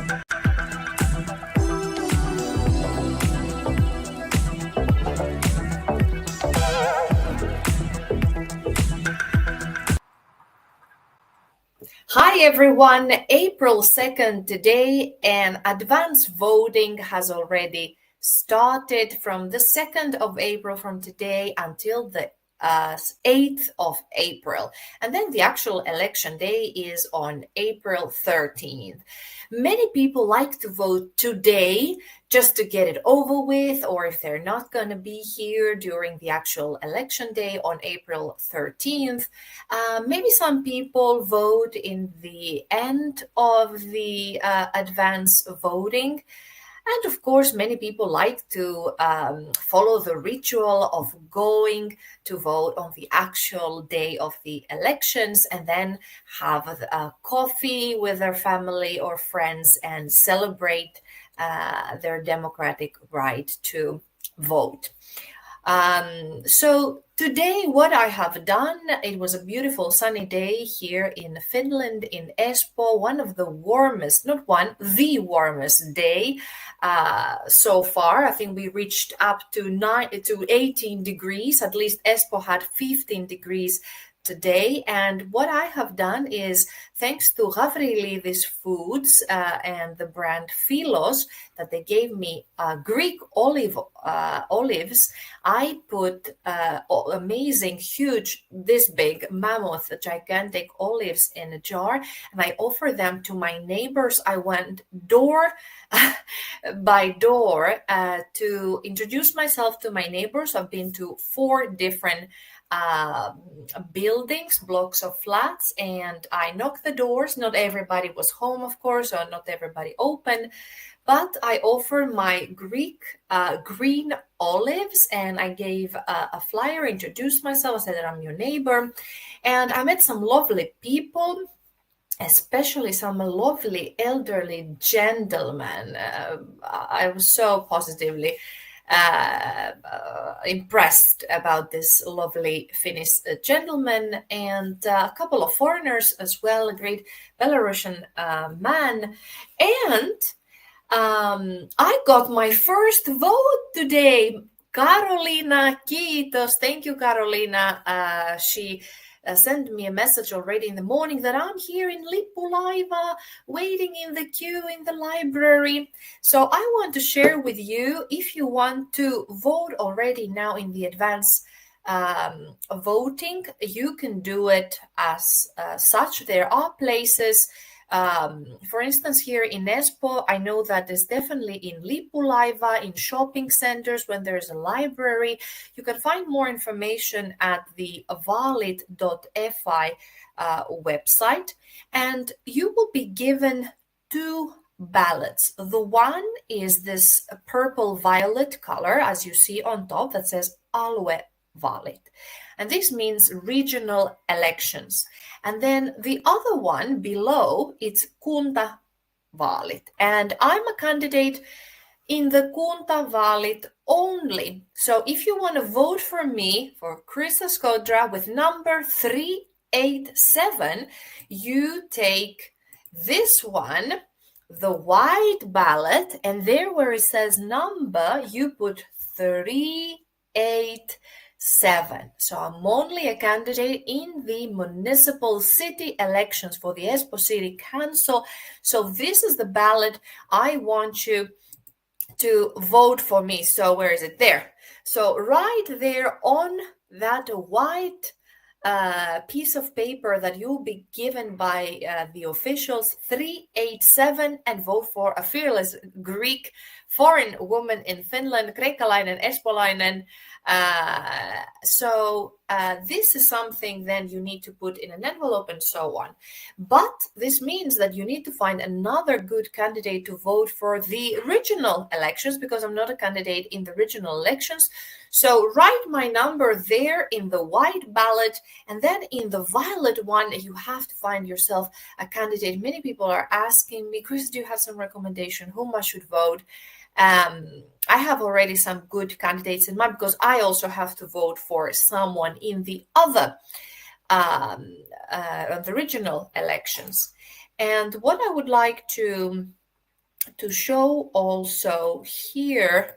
Hi everyone, April 2nd today, and advance voting has already started from the 2nd of April from today until the 8th of April. And then the actual election day is on April 13th. Many people like to vote today just to get it over with, or if they're not going to be here during the actual election day on April 13th. Maybe some people vote in the end of the advance voting. And of course, many people like to follow the ritual of going to vote on the actual day of the elections and then have a coffee with their family or friends and celebrate their democratic right to vote. So today what I have done, it was a beautiful sunny day here in Finland, in Espoo, one of the warmest, not one, the warmest day so far. I think we reached up to 18 degrees, at least Espoo had 15 degrees today. And what I have done is, thanks to Gavrilis Foods and the brand Philos, that they gave me Greek olives, I put amazing, huge, this big, mammoth, gigantic olives in a jar, and I offer them to my neighbors. I went door by door to introduce myself to my neighbors. I've been to 4 different buildings, blocks of flats, and I knocked the doors. Not everybody was home, of course, or not everybody open, but I offered my Greek green olives, and I gave a flyer, introduced myself, I said that I'm your neighbor, and I met some lovely people, especially some lovely elderly gentlemen. I was so positively impressed about this lovely Finnish gentleman, and a couple of foreigners as well, a great Belarusian man. And I got my first vote today. Carolina, kiitos. Thank you, Carolina. She sent me a message already in the morning that I'm here in Lippulaiva, waiting in the queue in the library. So I want to share with you, if you want to vote already now in the advance voting, you can do it as such. There are places, for instance, here in Espoo, I know that there's definitely in Lippulaiva, in shopping centers, when there's a library. You can find more information at the vaalit.fi website, and you will be given 2 ballots. The one is this purple violet color, as you see on top, that says Alue Vaalit. And this means regional elections. And then the other one below, it's Kunta Vaalit. And I'm a candidate in the Kunta Vaalit only. So if you want to vote for me, for Krista Skodra with number 387, you take this one, the white ballot, and there where it says number, you put 387. So I'm only a candidate in the municipal city elections for the Espoo City Council. So this is the ballot. I want you to vote for me. So where is it? There. So right there on that white piece of paper that you'll be given by the officials, 387, and vote for a fearless Greek foreign woman in Finland, kreikkalainen, espoolainen. So this is something then you need to put in an envelope and so on. But this means that you need to find another good candidate to vote for the regional elections, because I'm not a candidate in the regional elections. So write my number there in the white ballot, and then in the violet one, you have to find yourself a candidate. Many people are asking me, Chris, do you have some recommendation whom I should vote? I have already some good candidates in mind, because I also have to vote for someone in the other the regional elections. And what I would like to to show also here,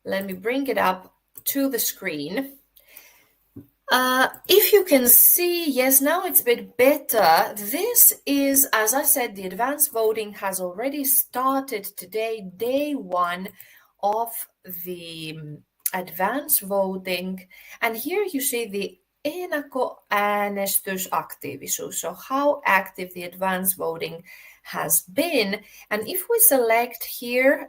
let me bring it up to the screen. If you can see, yes, now it's a bit better. This is, as I said, the advanced voting has already started today, day one of the advanced voting. And here you see the ennakkoäänestysaktiivisuus, so how active the advanced voting has been. And if we select here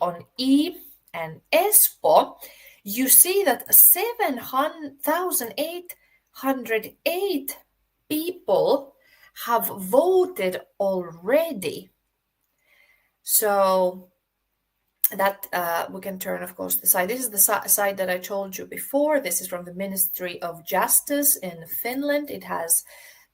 on E and Espoo, you see that 7,808 people have voted already. So that we can turn, of course, the side. This is the side that I told you before. This is from the Ministry of Justice in Finland. It has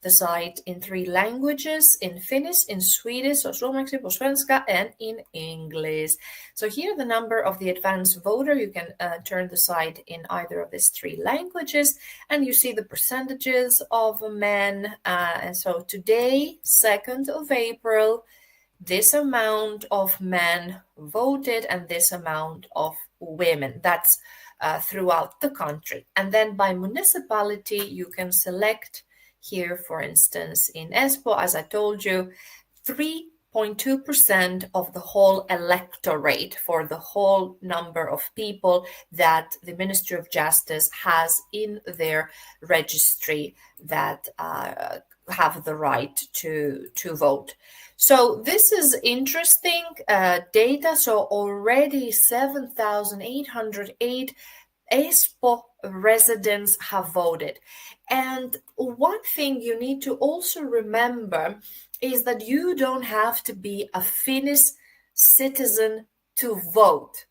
the site in 3 languages, in Finnish, in Swedish, so suomeksi, på svenska, and in English. So here the number of the advanced voter, you can turn the site in either of these 3 languages, and you see the percentages of men. And so today, 2nd of April, this amount of men voted and this amount of women. That's throughout the country. And then by municipality, you can select here, for instance, in Espoo, as I told you, 3.2% of the whole electorate for the whole number of people that the Ministry of Justice has in their registry that have the right to vote. So this is interesting data. So already 7,808 Espoo residents have voted. And one thing you need to also remember is that you don't have to be a Finnish citizen to vote.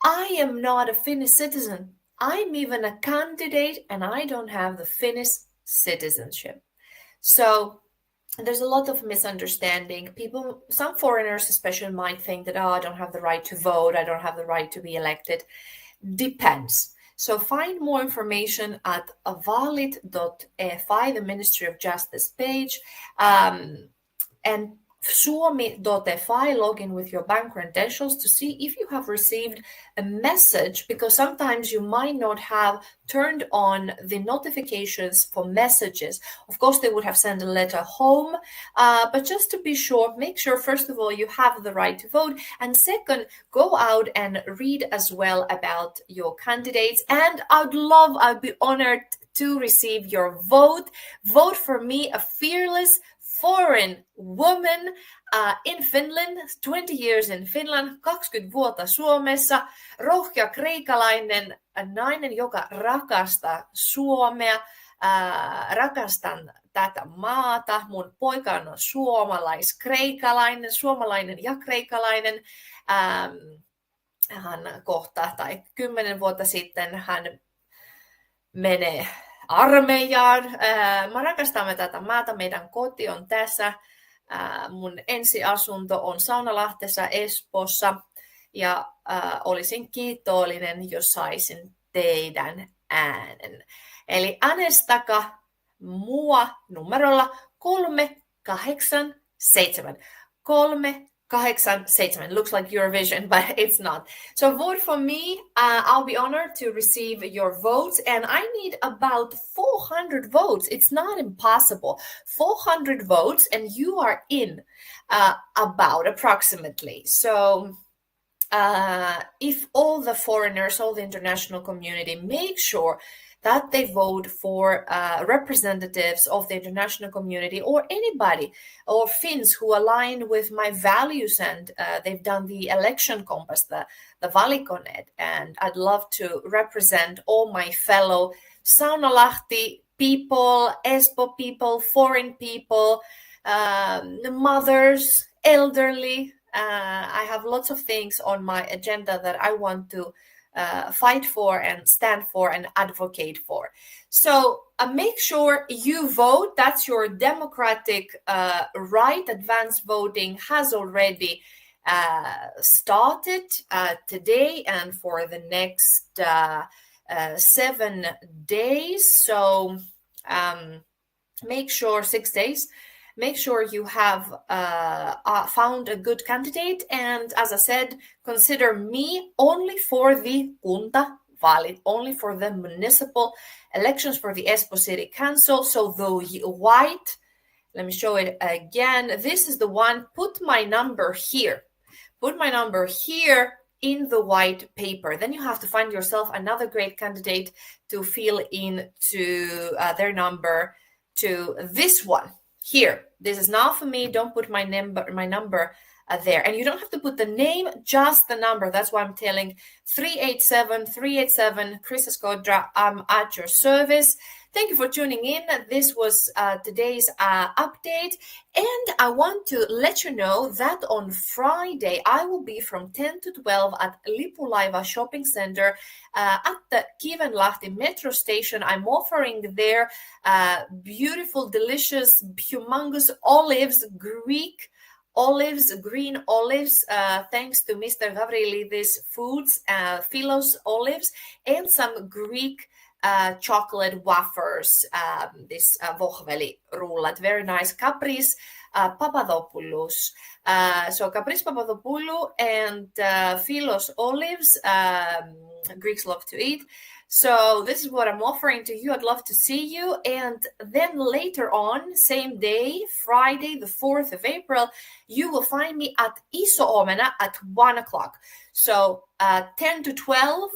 I am not a Finnish citizen. I'm even a candidate and I don't have the Finnish citizenship. So there's a lot of misunderstanding. People, some foreigners especially, might think that, I don't have the right to vote. I don't have the right to be elected. Depends. So find more information at valit.fi, the Ministry of Justice page, and suomi.fi, log in with your bank credentials to see if you have received a message, because sometimes you might not have turned on the notifications for messages. Of course, they would have sent a letter home, but just to be sure, make sure, first of all, you have the right to vote, and second, go out and read as well about your candidates. And I'd be honored to receive your vote. Vote for me, a fearless foreign woman in Finland, 20 years in Finland, 20 vuotta Suomessa, rohkea kreikalainen nainen, joka rakastaa Suomea, rakastan tätä maata, mun poika on suomalainen ja kreikalainen, hän kohta, tai 10 vuotta sitten hän menee armeijaan. Mä rakastamme tätä maata, meidän koti on tässä. Mun ensiasunto on Saunalahtessa Espoossa ja olisin kiitollinen, jos saisin teidän äänen. Eli äänestäkää mua numerolla 387. 387. Looks like Eurovision, but it's not. So vote for me. I'll be honored to receive your votes. And I need about 400 votes. It's not impossible. 400 votes and you are in about approximately. So if all the foreigners, all the international community, make sure that they vote for representatives of the international community or anybody or Finns who align with my values, and they've done the election compass, the Valikonet, and I'd love to represent all my fellow Saunalahti people, Espoo people, foreign people, mothers, elderly. I have lots of things on my agenda that I want to fight for and stand for and advocate for. So make sure you vote. That's your democratic right. Advanced voting has already started today and for the next 7 days. So make sure 6 days. make sure you have found a good candidate. And as I said, consider me only for the kunta valid, only for the municipal elections for the Espoo City Council. So the white, let me show it again. This is the one. Put my number here. Put my number here in the white paper. Then you have to find yourself another great candidate to fill in to their number to this one here. This is not for me. Don't put my number there. And you don't have to put the name, just the number. That's why I'm telling 387 Krista Skodra. I'm at your service. Thank you for tuning in. This was today's update. And I want to let you know that on Friday, I will be from 10 to 12 at Lipulaiva Shopping Center at the Kivenlahti metro station. I'm offering there beautiful, delicious, humongous olives, Greek olives, green olives, thanks to Mr. Gavrilidis Foods, Philos olives, and some Greek chocolate wafers, this vohveli-rullat, very nice. Kapris Papadopoulos. So Kapris Papadopoulou and Philos olives, Greeks love to eat. So this is what I'm offering to you. I'd love to see you. And then later on, same day, Friday, the 4th of April, you will find me at Iso Omena at 1 o'clock. So 10 to 12,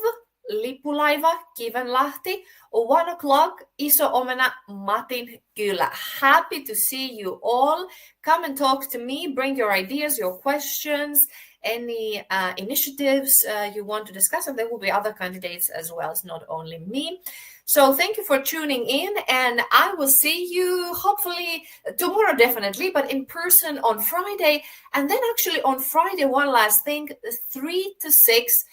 Lipulaiva, Kivenlahti, or 1 o'clock, Iso Omena, Matin Kylä. Happy to see you all. Come and talk to me. Bring your ideas, your questions, any initiatives you want to discuss, and there will be other candidates as well. It's not only me. So thank you for tuning in, and I will see you hopefully tomorrow, definitely, but in person on Friday. And then actually on Friday, one last thing, 3 to 6,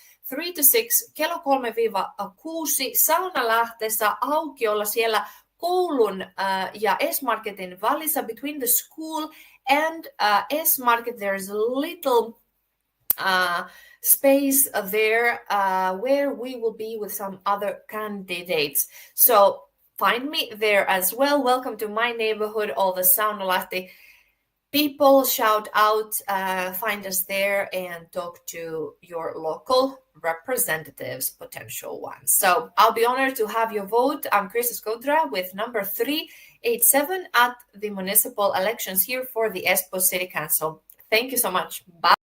kello 3-6, Saunalahtessa aukiolla siellä koulun ja S-Marketin välissä, between the school and S-Market. There's a little space there where we will be with some other candidates. So find me there as well. Welcome to my neighborhood, all the Saunalahti people. Shout out, find us there and talk to your local representatives, potential ones. So I'll be honored to have your vote. I'm Krista Skodra with number 387 at the municipal elections here for the Espoo City Council. Thank you so much. Bye.